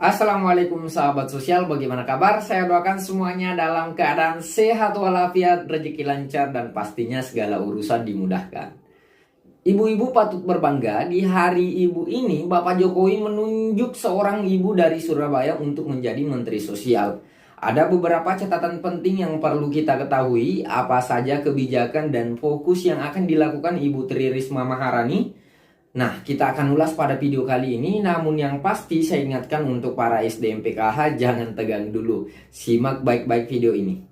Assalamualaikum sahabat sosial, bagaimana kabar? Saya doakan semuanya dalam keadaan sehat walafiat, rezeki lancar, dan pastinya segala urusan dimudahkan. Ibu-ibu patut berbangga, di hari ibu ini Bapak Jokowi menunjuk seorang ibu dari Surabaya untuk menjadi Menteri Sosial. Ada beberapa catatan penting yang perlu kita ketahui, apa saja kebijakan dan fokus yang akan dilakukan Ibu Tri Risma Maharani. Nah, kita akan ulas pada video kali ini, namun yang pasti saya ingatkan untuk para SDM PKH jangan tegang dulu. Simak baik-baik video ini.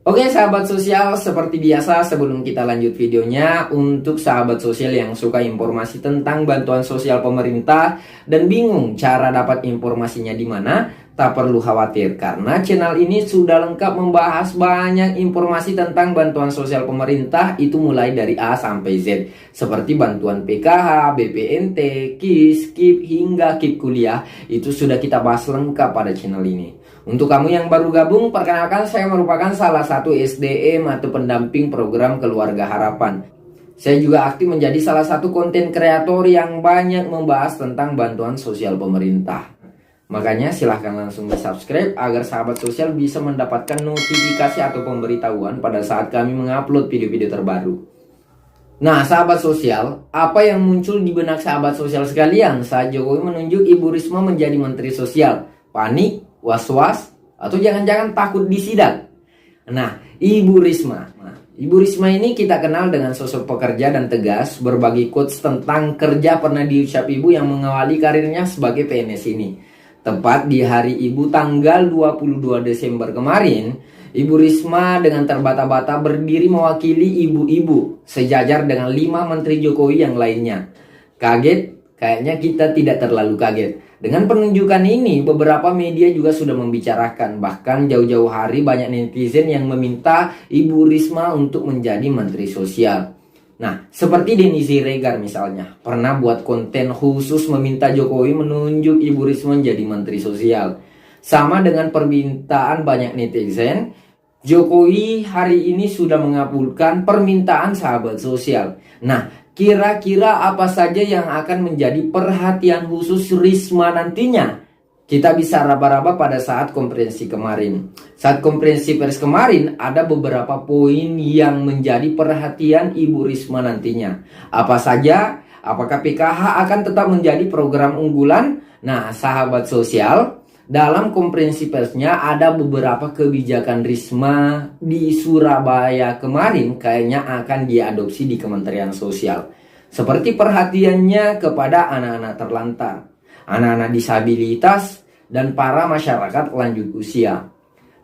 Oke sahabat sosial, seperti biasa sebelum kita lanjut videonya, untuk sahabat sosial yang suka informasi tentang bantuan sosial pemerintah dan bingung cara dapat informasinya di mana, tak perlu khawatir karena channel ini sudah lengkap membahas banyak informasi tentang bantuan sosial pemerintah, itu mulai dari A sampai Z, seperti bantuan PKH, BPNT, KIS, KIP hingga KIP kuliah, itu sudah kita bahas lengkap pada channel ini. Untuk kamu yang baru gabung, perkenalkan saya merupakan salah satu SDM atau pendamping program Keluarga Harapan. Saya juga aktif menjadi salah satu konten kreator yang banyak membahas tentang bantuan sosial pemerintah. Makanya silahkan langsung di subscribe agar sahabat sosial bisa mendapatkan notifikasi atau pemberitahuan pada saat kami mengupload video-video terbaru. Nah sahabat sosial, apa yang muncul di benak sahabat sosial sekalian saat Jokowi menunjuk Ibu Risma menjadi Menteri Sosial? Panik? Was-was, atau jangan-jangan takut disidak? Nah, Ibu Risma ini kita kenal dengan sosok pekerja dan tegas, berbagi quotes tentang kerja pernah diucap ibu yang mengawali karirnya sebagai PNS ini. Tepat di hari ibu tanggal 22 Desember kemarin, Ibu Risma dengan terbata-bata berdiri mewakili ibu-ibu sejajar dengan 5 Menteri Jokowi yang lainnya. Kaget? Kayaknya kita tidak terlalu kaget. Dengan penunjukan ini, beberapa media juga sudah membicarakan. Bahkan jauh-jauh hari banyak netizen yang meminta Ibu Risma untuk menjadi Menteri Sosial. Nah, seperti Denny Siregar misalnya, pernah buat konten khusus meminta Jokowi menunjuk Ibu Risma menjadi Menteri Sosial. Sama dengan permintaan banyak netizen, Jokowi hari ini sudah mengabulkan permintaan sahabat sosial. Nah, kira-kira apa saja yang akan menjadi perhatian khusus Risma nantinya? Kita bisa raba-raba pada saat konferensi kemarin. Saat konferensi pers kemarin ada beberapa poin yang menjadi perhatian Ibu Risma nantinya. Apa saja? Apakah PKH akan tetap menjadi program unggulan? Nah, sahabat sosial, dalam konferensi persnya ada beberapa kebijakan Risma di Surabaya kemarin kayaknya akan diadopsi di Kementerian Sosial. Seperti perhatiannya kepada anak-anak terlantar, anak-anak disabilitas, dan para masyarakat lanjut usia.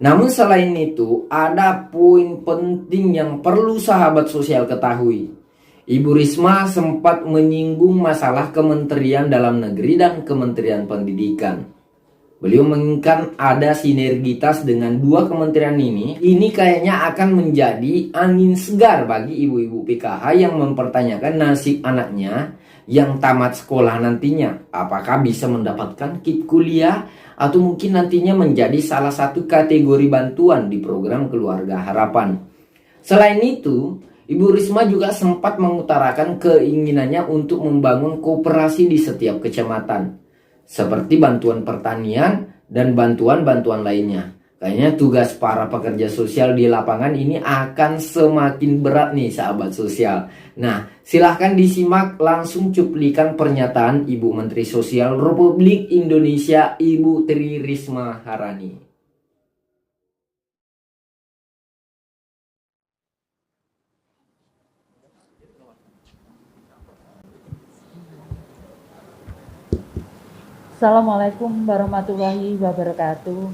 Namun selain itu, ada poin penting yang perlu sahabat sosial ketahui. Ibu Risma sempat menyinggung masalah Kementerian Dalam Negeri dan Kementerian Pendidikan. Beliau menginginkan ada sinergitas dengan dua kementerian ini. Ini kayaknya akan menjadi angin segar bagi ibu-ibu PKH yang mempertanyakan nasib anaknya yang tamat sekolah nantinya. Apakah bisa mendapatkan KIP kuliah atau mungkin nantinya menjadi salah satu kategori bantuan di program Keluarga Harapan. Selain itu, Ibu Risma juga sempat mengutarakan keinginannya untuk membangun koperasi di setiap kecamatan, seperti bantuan pertanian dan bantuan-bantuan lainnya. Kayaknya tugas para pekerja sosial di lapangan ini akan semakin berat nih sahabat sosial. Nah, silahkan disimak langsung cuplikan pernyataan Ibu Menteri Sosial Republik Indonesia Ibu Tri Risma Maharani. Assalamualaikum warahmatullahi wabarakatuh.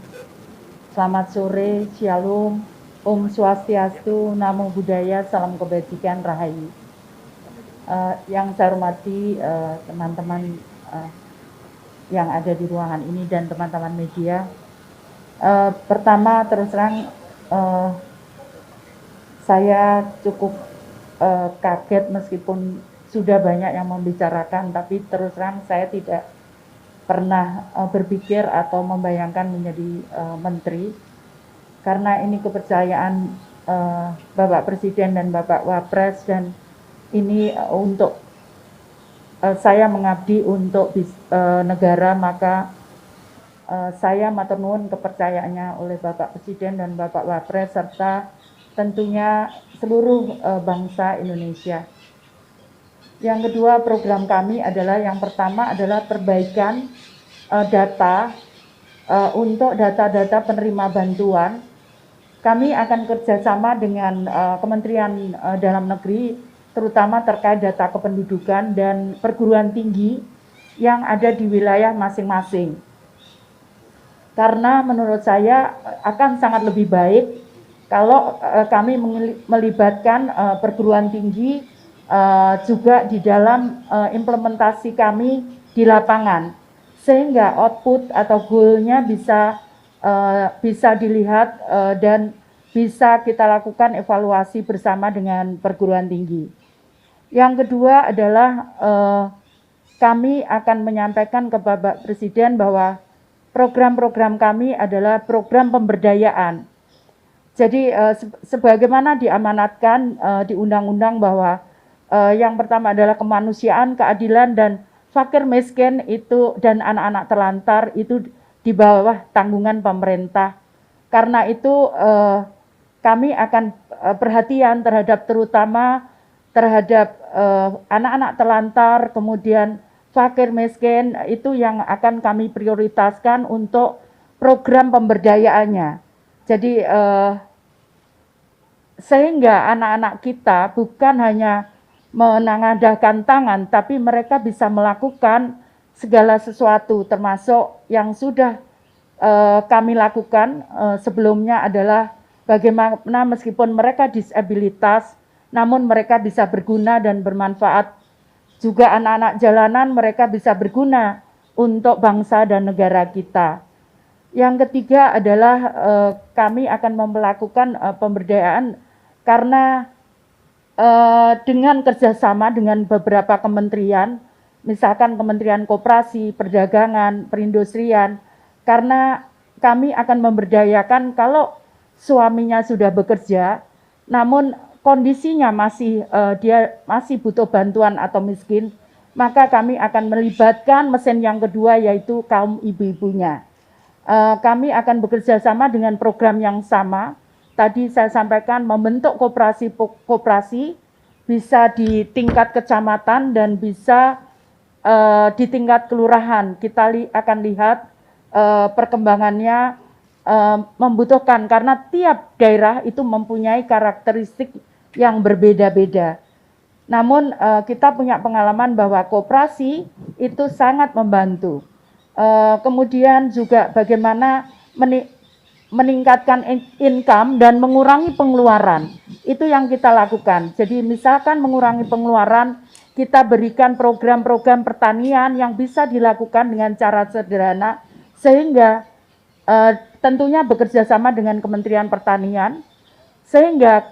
Selamat sore, Shalom, Om Swastiastu, Namo Buddhaya, Salam Kebajikan, Rahayu. Yang saya hormati teman-teman yang ada di ruangan ini dan teman-teman media. Pertama terus terang saya cukup kaget meskipun sudah banyak yang membicarakan, tapi terus terang saya tidak pernah berpikir atau membayangkan menjadi menteri, karena ini kepercayaan Bapak Presiden dan Bapak Wapres, dan ini untuk saya mengabdi untuk negara, maka saya matur nuwun kepercayaannya oleh Bapak Presiden dan Bapak Wapres serta tentunya seluruh bangsa Indonesia. Yang kedua, program kami adalah yang pertama adalah perbaikan data untuk data-data penerima bantuan. Kami akan kerjasama dengan Kementerian Dalam Negeri, terutama terkait data kependudukan dan perguruan tinggi yang ada di wilayah masing-masing. Karena menurut saya akan sangat lebih baik kalau kami melibatkan perguruan tinggi juga di dalam implementasi kami di lapangan, sehingga output atau goal-nya bisa dilihat dan bisa kita lakukan evaluasi bersama dengan perguruan tinggi. Yang kedua adalah kami akan menyampaikan ke Bapak Presiden bahwa program-program kami adalah program pemberdayaan. Jadi sebagaimana diamanatkan di undang-undang bahwa yang pertama adalah kemanusiaan, keadilan, dan fakir miskin itu dan anak-anak terlantar itu di bawah tanggungan pemerintah. Karena itu kami akan perhatian terutama terhadap anak-anak terlantar, kemudian fakir miskin, itu yang akan kami prioritaskan untuk program pemberdayaannya. Jadi sehingga anak-anak kita bukan hanya menengadahkan tangan, tapi mereka bisa melakukan segala sesuatu, termasuk yang sudah kami lakukan sebelumnya adalah bagaimana meskipun mereka disabilitas, namun mereka bisa berguna dan bermanfaat. Juga anak-anak jalanan mereka bisa berguna untuk bangsa dan negara kita. Yang ketiga adalah kami akan melakukan pemberdayaan karena dengan kerjasama dengan beberapa kementerian, misalkan Kementerian Koperasi, Perdagangan, Perindustrian, karena kami akan memberdayakan kalau suaminya sudah bekerja, namun kondisinya dia masih butuh bantuan atau miskin, maka kami akan melibatkan mesin yang kedua yaitu kaum ibu-ibunya. Kami akan bekerja sama dengan program yang sama. Tadi saya sampaikan membentuk koperasi bisa di tingkat kecamatan dan bisa di tingkat kelurahan. Kita akan lihat perkembangannya membutuhkan, karena tiap daerah itu mempunyai karakteristik yang berbeda-beda. Namun kita punya pengalaman bahwa koperasi itu sangat membantu. Kemudian juga bagaimana meningkatkan income dan mengurangi pengeluaran. Itu yang kita lakukan. Jadi misalkan mengurangi pengeluaran, kita berikan program-program pertanian yang bisa dilakukan dengan cara sederhana, sehingga tentunya bekerja sama dengan Kementerian Pertanian, sehingga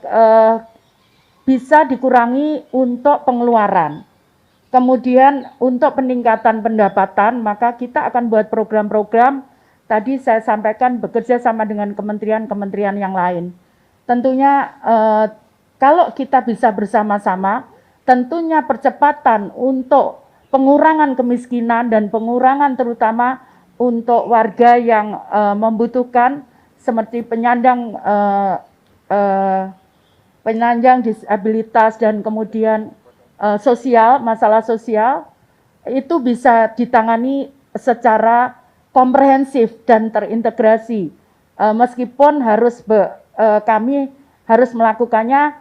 bisa dikurangi untuk pengeluaran. Kemudian untuk peningkatan pendapatan, maka kita akan buat program-program. Tadi saya sampaikan bekerja sama dengan kementerian-kementerian yang lain. Tentunya kalau kita bisa bersama-sama, tentunya percepatan untuk pengurangan kemiskinan dan pengurangan terutama untuk warga yang membutuhkan seperti penyandang disabilitas dan kemudian masalah sosial itu bisa ditangani secara komprehensif dan terintegrasi, meskipun kami harus melakukannya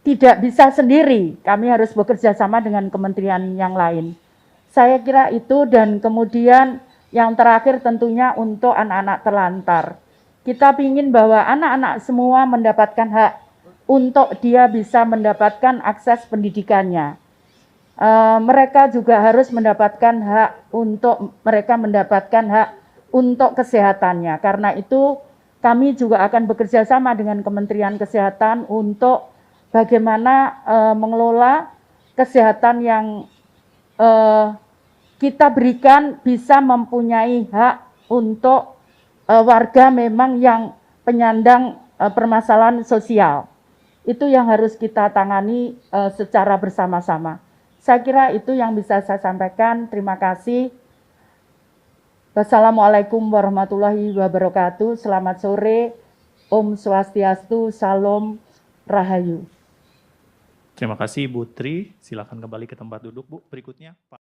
tidak bisa sendiri, kami harus bekerja sama dengan kementerian yang lain. Saya kira itu, dan kemudian yang terakhir tentunya untuk anak-anak terlantar. Kita ingin bahwa anak-anak semua mendapatkan hak untuk dia bisa mendapatkan akses pendidikannya. Mereka juga harus mendapatkan hak untuk kesehatannya. Karena itu kami juga akan bekerja sama dengan Kementerian Kesehatan untuk bagaimana mengelola kesehatan yang kita berikan bisa mempunyai hak untuk warga memang yang penyandang permasalahan sosial. Itu yang harus kita tangani secara bersama-sama. Saya kira itu yang bisa saya sampaikan. Terima kasih. Wassalamualaikum warahmatullahi wabarakatuh. Selamat sore. Om Swastiastu. Salam Rahayu. Terima kasih Ibu Tri. Silakan kembali ke tempat duduk Bu. Berikutnya Pak